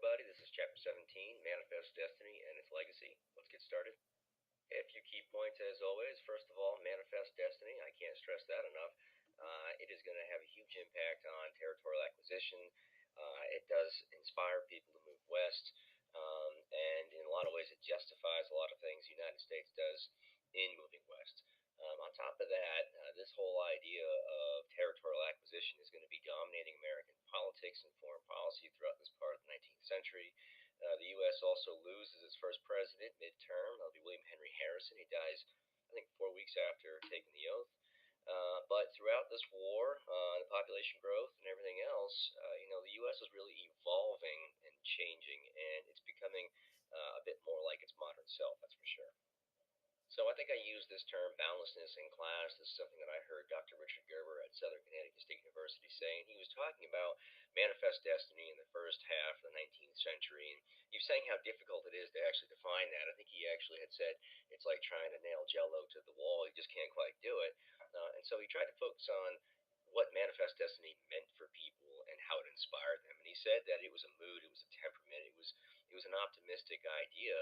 everybody. This is Chapter 17, Manifest Destiny and Its Legacy. Let's get started. A few key points as always. First of all, manifest destiny. I can't stress that enough. It is going to have a huge impact on territorial acquisition. It does inspire people to move west, and in a lot of ways it justifies a lot of things the United States does in moving west. On top of that, this whole idea of territorial acquisition is going to be dominating American politics and foreign policy throughout this part of the 19th century. The U.S. also loses its first president midterm. That'll be William Henry Harrison. He dies, I think, 4 weeks after taking the oath. But throughout this war, the population growth and everything else, the U.S. is really evolving and changing, and it's becoming a bit more like its modern self, that's for sure. So I think I used this term boundlessness in class. This is something that I heard Dr. Richard Gerber at Southern Connecticut State University say, and he was talking about manifest destiny in the first half of the 19th century. And he was saying how difficult it is to actually define that. I think he actually had said it's like trying to nail Jell-O to the wall. You just can't quite do it. And so he tried to focus on what manifest destiny meant for people and how it inspired them. And he said that it was a mood, it was a temperament, it was an optimistic idea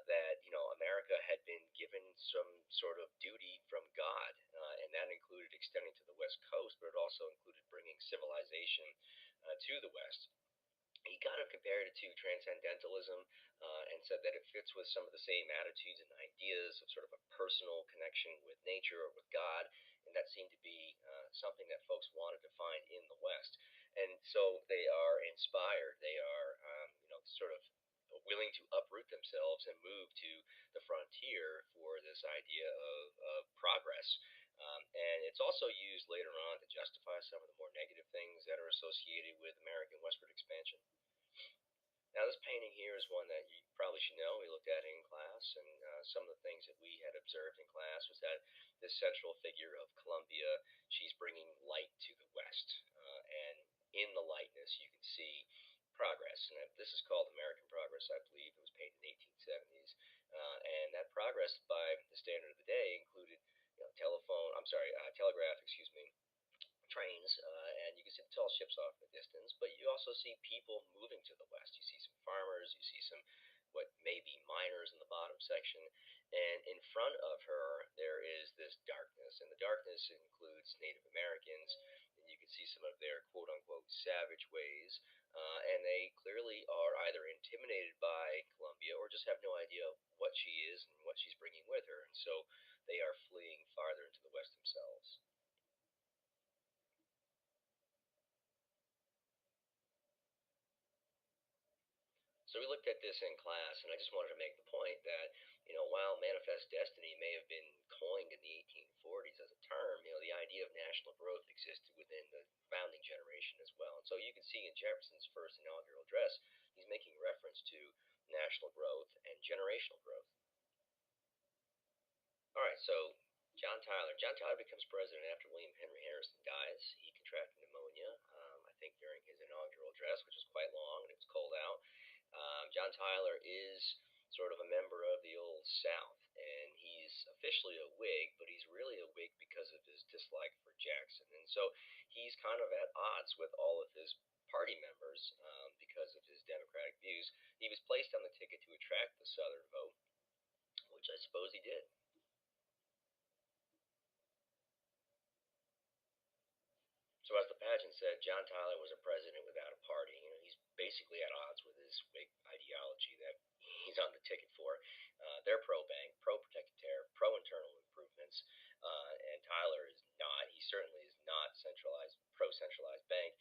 that America had been given some sort of duty from God, and that included extending to the West Coast, but it also included bringing civilization to the West. He kind of compared it to transcendentalism and said that it fits with some of the same attitudes and ideas of sort of a personal connection with nature or with God, and that seemed to be something that folks wanted to find in the West. And so they are inspired. They are, sort of willing to uproot themselves and move to the frontier for this idea of progress. And it's also used later on to justify some of the more negative things that are associated with American westward expansion. Now, this painting here is one that you probably should know. We looked at it in class, and some of the things that we had observed in class was that this central figure of Columbia, she's bringing light to the West, and in the lightness you can see progress. And this is called American progress, I believe. It was painted in the 1870s, and that progress, by the standard of the day, included telegraph, trains, and you can see the tall ships off in the distance, but you also see people moving to the west. You see some farmers, you see some what may be miners in the bottom section, and in front of her there is this darkness, and the darkness includes Native Americans, and you can see some of their quote-unquote savage ways, and they clearly are either intimidated by Columbia or just have no idea what she is and what she's bringing with her, and so they are fleeing farther into the west themselves. So we looked at this in class, and I just wanted to make the point that, while manifest destiny may have been coined in the 1840s as a term, the idea of national growth existed within the founding generation as well. And so you can see in Jefferson's first inaugural address, he's making reference to national growth and generational growth. All right, so John Tyler. John Tyler becomes president after William Henry Harrison dies. He contracted pneumonia, I think during his inaugural address, which was quite long, and it was cold out. John Tyler is sort of a member of the Old South, and he's officially a Whig, but he's really a Whig because of his dislike for Jackson. And so he's kind of at odds with all of his party members because of his Democratic views. He was placed on the ticket to attract the Southern vote, which I suppose he did. So as the pageant said, John Tyler was a president without a party. He's basically at odds with his big ideology that he's on the ticket for. They're pro-bank, pro-protected tariff, pro-internal improvements, and Tyler is not. He certainly is not pro-centralized bank.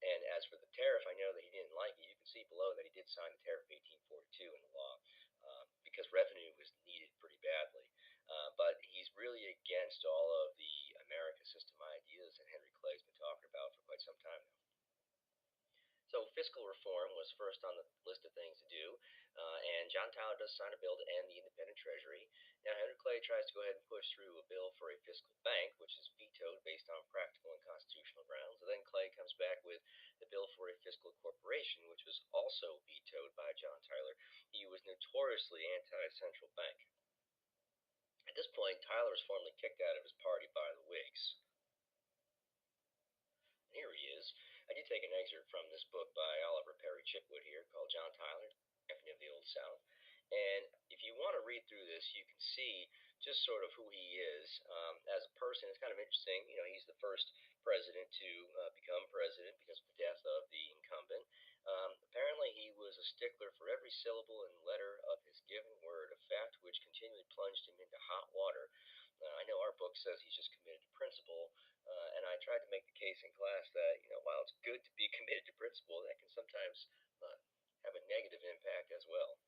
And as for the tariff, I know that he didn't like it. You can see below that he did sign the tariff of 1842 in the law because revenue was needed pretty badly. But he's really against all of the America system ideas that Henry Clay's been talking about for quite some time now. So fiscal reform was first on the list of things to do, and John Tyler does sign a bill to end the independent treasury. Now Henry Clay tries to go ahead and push through a bill for a fiscal bank, which is vetoed based on practical and constitutional grounds. And then Clay comes back with the bill for a fiscal corporation, which was also vetoed by John Tyler. He was notoriously anti-central bank. At this point, Tyler was formally kicked out of his party by the Whigs. Here he is. I did take an excerpt from this book by Oliver Perry Chipwood here, called John Tyler, Anthony of the Old South. And if you want to read through this, you can see just sort of who he is as a person. It's kind of interesting. He's the first president to become president because of the death of the incumbent. Apparently, he was a stickler for every syllable and letter of his given word, a fact which continually plunged him into hot water. I know our book says he's just committed to principle, and I tried to make the case in class that, while it's good to be committed to principle, that can sometimes have a negative impact as well.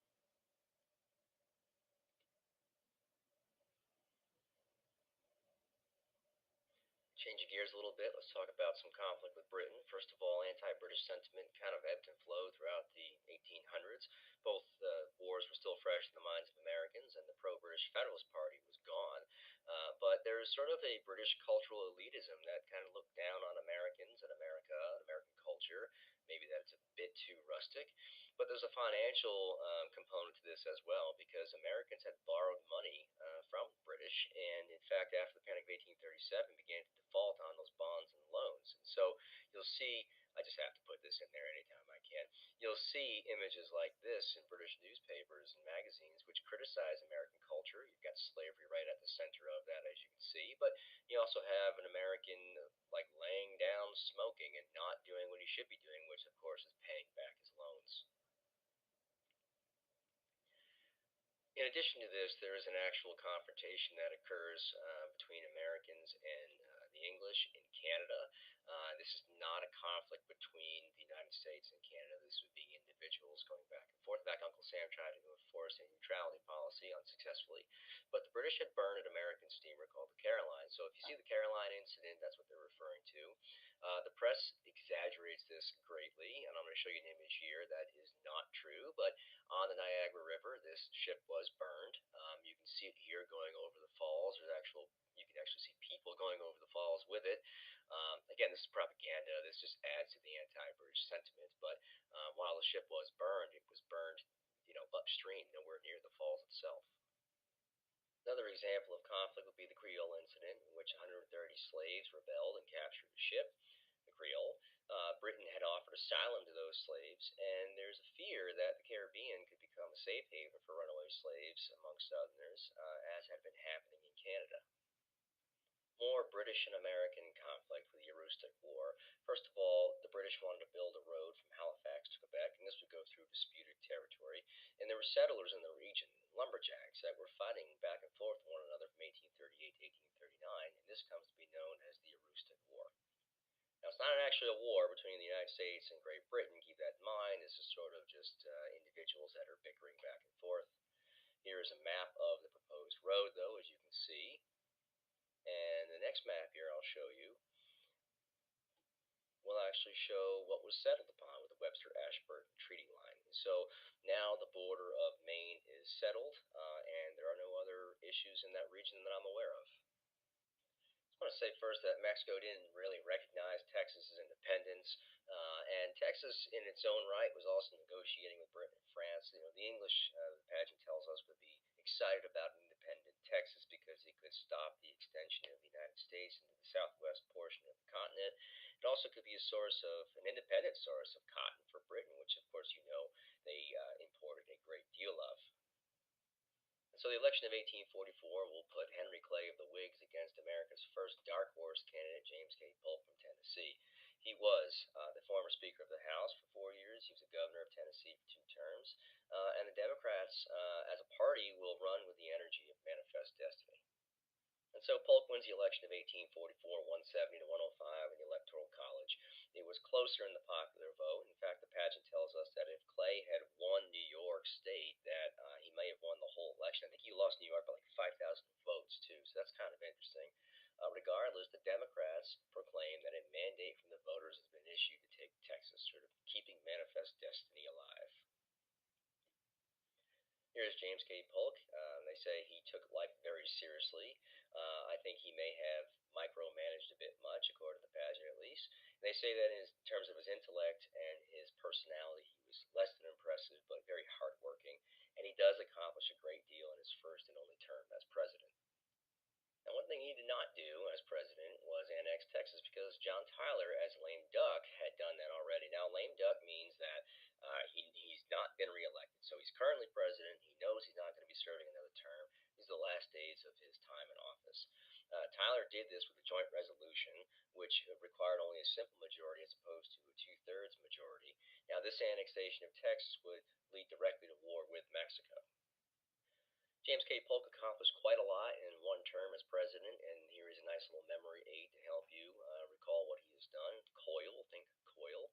Changing gears a little bit, let's talk about some conflict with Britain. First of all, anti-British sentiment kind of ebbed and flowed throughout the 1800s. Both wars were still fresh in the minds of Americans, and the pro-British Federalist Party was gone. But there's sort of a British cultural elitism that kind of looked down on Americans and America and American culture. Maybe that's a bit too rustic. But there's a financial component to this as well, because Americans had borrowed money from the British, and in fact, after the Panic of 1837, began to default on those bonds and loans. And so you'll see, I just have to put this in there anytime I can, you'll see images like this in British newspapers and magazines which criticize American culture. You've got slavery right at the center of that, as you can see, but you also have an American like laying down smoking and not doing what he should be doing, which of course is paying back his loans. In addition to this, there is an actual confrontation that occurs between Americans and the English in Canada. This is not a conflict between the United States and Canada. This would be individuals going back and forth. Back, Uncle Sam tried to enforce a neutrality policy unsuccessfully, but the British had burned an American steamer called the Caroline. So if you see the Caroline incident, that's what they're referring to. The press exaggerates this greatly, and I'm going to show you an image here that is not true, but on the Niagara River, this ship was burned. You can see it here going over the falls. You can actually see people going over the falls with it. Again, this is propaganda. This just adds to the anti-British sentiment. But while the ship was burned, it was burned, upstream, nowhere near the falls itself. Another example of conflict would be the Creole Incident, in which 130 slaves rebelled and captured a ship, the Creole. Britain had offered asylum to those slaves, and there's a fear that the Caribbean could become a safe haven for runaway slaves among Southerners, as had been happening in Canada. More British and American conflict with the Aroostook War. First of all, the British wanted to build a road from Halifax to Quebec, and this would go through disputed territory. And there were settlers in the region, lumberjacks, that were fighting back and forth with one another from 1838 to 1839, and this comes to be known as the Aroostook War. Now, it's not actually a war between the United States and Great Britain. Keep that in mind. This is sort of just individuals that are bickering back and forth. Here is a map of the proposed road, though, as you can see. And the next map here I'll show you will actually show what was settled upon with the Webster-Ashburton Treaty Line. So now the border of Maine is settled, and there are no other issues in that region that I'm aware of. I want to say first that Mexico didn't really recognize Texas's independence, and Texas, in its own right, was also negotiating with Britain and France. The English, the pageant tells us, would be excited about an independent Texas because it could stop the extension of the United States into the southwest portion of the continent. It also could be an independent source of cotton for Britain, which, of course, they imported a great deal of. So the election of 1844 will put Henry Clay of the Whigs against America's first dark horse candidate, James K. Polk from Tennessee. He was the former Speaker of the House for 4 years. He was the governor of Tennessee for 2 terms. And the Democrats, as a party, will run with the energy of Manifest Destiny. And so Polk wins the election of 1844, 170 to 105 in the Electoral College. It was closer in the popular vote. In fact, the pageant tells us that if Clay had won New York State, that he may have won the whole election. I think he lost New York by like 5,000 votes, too, so that's kind of interesting. Regardless, the Democrats proclaim that a mandate from the voters has been issued to take Texas, sort of keeping Manifest Destiny alive. Here's James K. Polk. They say he took life very seriously. I think he may have micromanaged a bit much, according to the pageant at least. And they say that in terms of his intellect and his personality, he was less than impressive, but very hardworking. And he does accomplish a great deal in his first and only term as president. Now, one thing he did not do as president was annex Texas, because John Tyler, as lame duck, had done that already. Now, lame duck means that Tyler did this with a joint resolution, which required only a simple majority as opposed to a two-thirds majority. Now, this annexation of Texas would lead directly to war with Mexico. James K. Polk accomplished quite a lot in one term as president, and here is a nice little memory aid to help you recall what he has done. COIL, think COIL.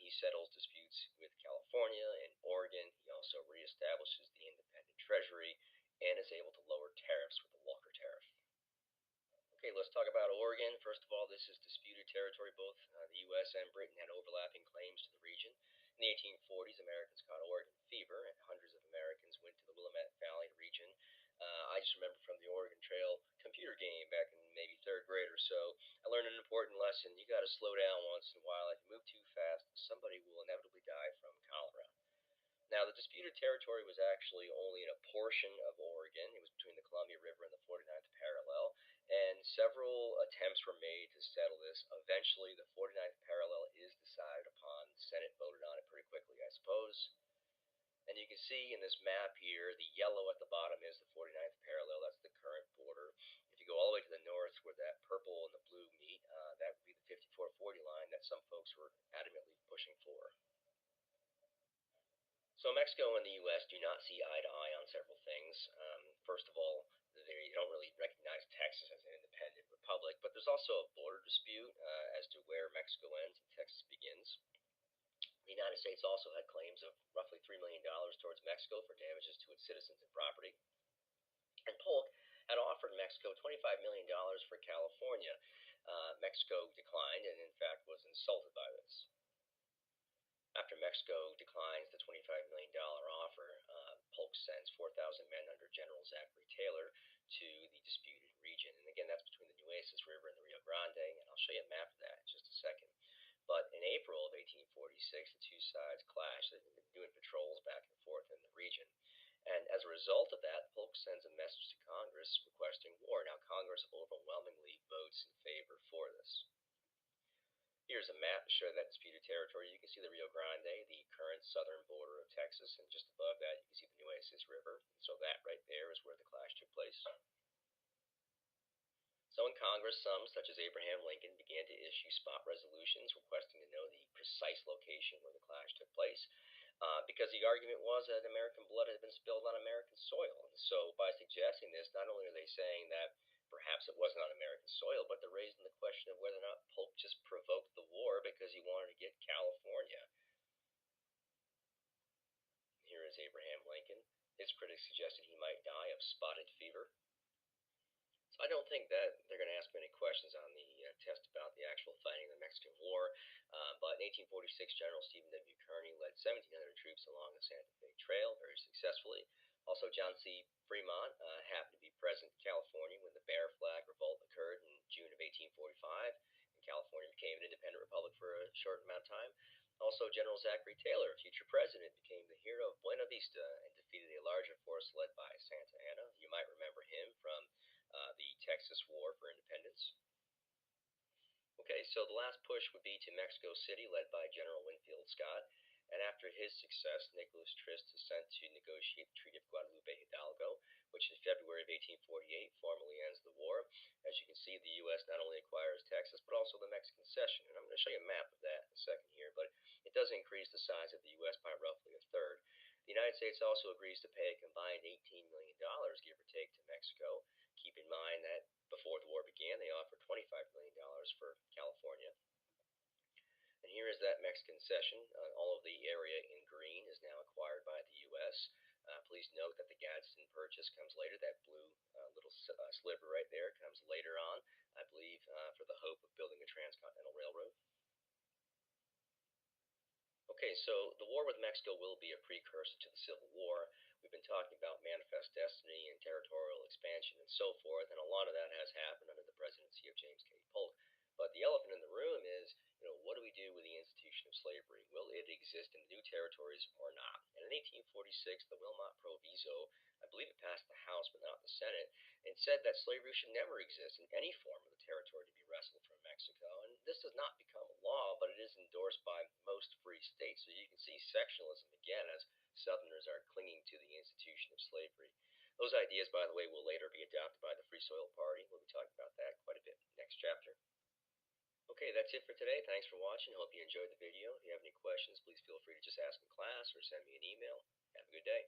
He settles disputes with California and Oregon. He also reestablishes the independent treasury and is able to lower tariffs with the Walker tariff. Okay, let's talk about Oregon. First of all, this is disputed territory. Both the U.S. and Britain had overlapping claims to the region. In the 1840s, Americans caught Oregon fever, and hundreds of Americans went to the Willamette Valley region. I just remember from the Oregon Trail computer game back in maybe third grade or so, I learned an important lesson. You got to slow down once in a while. If you move too fast, somebody will inevitably die from cholera. Now, the disputed territory was actually only in a portion of Oregon. It was between the Columbia River and the 49th parallel, and several attempts were made to settle this. Eventually, the 49th parallel is decided upon. The Senate voted on it pretty quickly, I suppose. And you can see in this map here, the yellow at the bottom is the 49th parallel. That's the current border. If you go all the way to the north where that purple and the blue meet, that would be the 5440 line that some folks were adamantly pushing for. So Mexico and the U.S. do not see eye to eye on several things. First of all, they don't really recognize Texas as an independent republic, but there's also a border dispute as to where Mexico ends and Texas begins. The United States also had claims of roughly $3 million towards Mexico for damages to its citizens and property. And Polk had offered Mexico $25 million for California. Mexico declined and, in fact, was insulted by this. After Mexico declines the $25 million offer, Polk sends 4,000 men under General Zachary Taylor to the disputed region. And again, that's between the Nueces River and the Rio Grande, and I'll show you a map of that in just a second. But in April of 1846, the two sides clashed. They've been doing patrols back and forth in the region. And as a result of that, Polk sends a message to Congress requesting war. Now, Congress overwhelmingly votes in favor for this. Here's a map to show that disputed territory. You can see the Rio Grande, the current southern border of Texas, and just above that you can see the Nueces River. So that right there is where the clash took place. So in Congress, some, such as Abraham Lincoln, began to issue spot resolutions requesting to know the precise location where the clash took place, because the argument was that American blood had been spilled on American soil. And so by suggesting this, not only are they saying that perhaps it wasn't on American soil, but they're raising the question of whether or not Polk just provoked the war because he wanted to get California. Here is Abraham Lincoln. His critics suggested he might die of spotted fever. So I don't think that they're going to ask many questions on the test about the actual fighting of the Mexican War, but in 1846, General Stephen W. Kearny led 1,700 troops along the Santa Fe Trail very successfully. Also, John C. Fremont happened to be present in California when the Bear Flag Revolt occurred in June of 1845, and California became an independent republic for a short amount of time. Also, General Zachary Taylor, future president, became the hero of Buena Vista and defeated a larger force led by Santa Anna. You might remember him from the Texas War for Independence. Okay, so the last push would be to Mexico City, led by General Winfield Scott. And after his success, Nicholas Trist is sent to negotiate the Treaty of Guadalupe Hidalgo, which in February of 1848 formally ends the war. As you can see, the U.S. not only acquires Texas, but also the Mexican cession. And I'm going to show you a map of that in a second here, but it does increase the size of the U.S. by roughly a third. The United States also agrees to pay a combined $18 million, give or take, to Mexico. Keep in mind that before the war began, they offered $25 million for California. And here is that Mexican cession. All of the area in green is now acquired by the U.S. Please note that the Gadsden Purchase comes later. That blue little sliver right there comes later on, I believe, for the hope of building a transcontinental railroad. Okay, so the war with Mexico will be a precursor to the Civil War. We've been talking about manifest destiny and territorial expansion and so forth, and a lot of that has happened under the presidency of James K. Polk. But the elephant in the room is, what do we do with the institution of slavery? Will it exist in the new territories or not? And in 1846, the Wilmot Proviso, I believe it passed the House but not the Senate, and said that slavery should never exist in any form of the territory to be wrestled from Mexico. And this does not become law, but it is endorsed by most free states. So you can see sectionalism again as Southerners are clinging to the institution of slavery. Those ideas, by the way, will later be adopted by the Free Soil Party. We'll be talking about that quite a bit next chapter. Okay, that's it for today. Thanks for watching. Hope you enjoyed the video. If you have any questions, please feel free to just ask in class or send me an email. Have a good day.